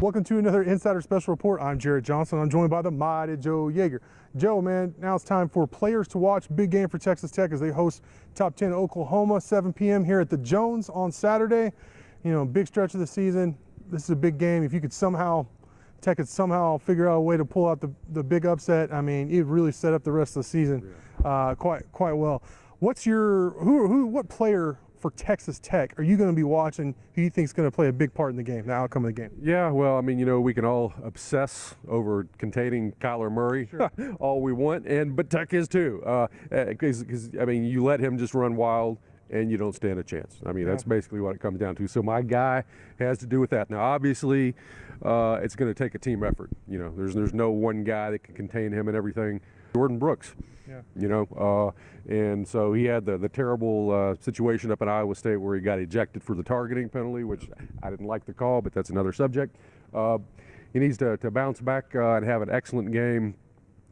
Welcome to another Insider Special Report. I'm Jarret Johnson. I'm joined by the mighty Joe Yeager. Joe, man, now it's time for players to watch. Big game for Texas Tech as they host top 10 Oklahoma, 7 p.m. here at the Jones on Saturday. You know, big stretch of the season. This is a big game. If you could somehow, Tech could somehow figure out a way to pull out the big upset, I mean, it really set up the rest of the season quite well. What's your what player for Texas Tech are you going to be watching who you think is going to play a big part in the game, the outcome of the game? Yeah, well, I mean, you know, we can all obsess over containing Kyler Murray Sure. all we want, but Tech is too. Because I mean, you let him just run wild and you don't stand a chance. I mean, that's basically what it comes down to. So my guy has to do with that. Now, obviously, it's going to take a team effort. You know, there's no one guy that can contain him and everything. Jordan Brooks, you know, and so he had the terrible situation up in Iowa State where he got ejected for the targeting penalty, which I didn't like the call, but that's another subject. He needs to bounce back and have an excellent game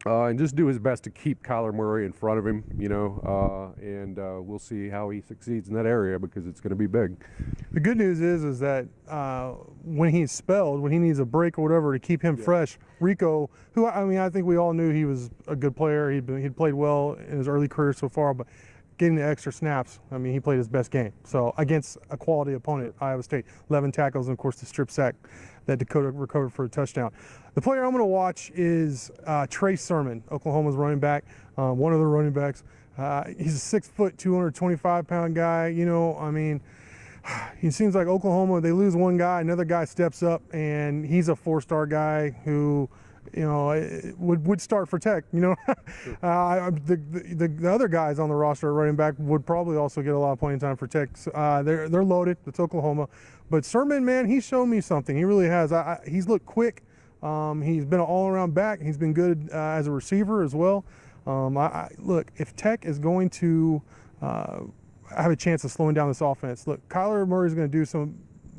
and just do his best to keep Kyler Murray in front of him, you know, and we'll see how he succeeds in that area because it's going to be big. The good news is that when he's spelled, when he needs a break or whatever to keep him fresh, Rico, who I mean, I think we all knew he was a good player. He'd played well in his early career so far, but getting the extra snaps, I mean, he played his best game. So against a quality opponent, Iowa State, 11 tackles, and of course the strip sack that Dakota recovered for a touchdown. The player I'm going to watch is Trey Sermon, Oklahoma's running back, one of the running backs. He's a 6 foot, 225-pound guy. You know, I mean, he seems like Oklahoma, they lose one guy, another guy steps up, and he's a four-star guy who, you know, would start for Tech. You know, the other guys on the roster at running back would probably also get a lot of playing time for Tech. They're loaded. It's Oklahoma, but Sermon, man, he's shown me something. He really has. He's looked quick. He's been an all-around back. He's been good as a receiver as well. Look, if Tech is going to have a chance of slowing down this offense, look, Kyler Murray is going to do some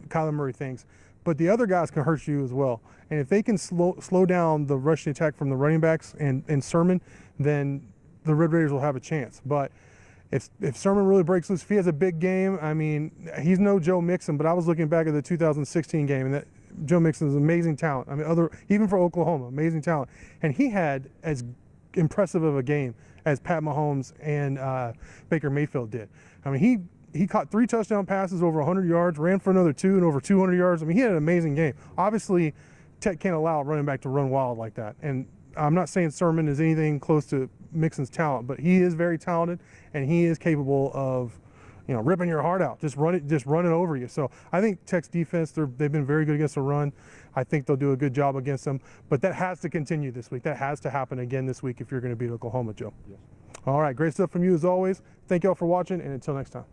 Kyler Murray things, but the other guys can hurt you as well. And if they can slow down the rushing attack from the running backs and Sermon, then the Red Raiders will have a chance. But if Sermon really breaks loose, if he has a big game, I mean, he's no Joe Mixon, but I was looking back at the 2016 game, and that Joe Mixon is amazing talent. I mean, even for Oklahoma, amazing talent. And he had as impressive of a game as Pat Mahomes and Baker Mayfield did. I mean, he caught 3 touchdown passes over 100 yards, ran for another 2 and over 200 yards. I mean, he had an amazing game. Obviously, Tech can't allow a running back to run wild like that. And I'm not saying Sermon is anything close to Mixon's talent, but he is very talented, and he is capable of, you know, ripping your heart out, just running over you. So I think Tech's defense, they've been very good against the run. I think they'll do a good job against them, but that has to continue this week. That has to happen again this week if you're going to beat Oklahoma, Joe. Yes. All right, great stuff from you as always. Thank you all for watching, and until next time.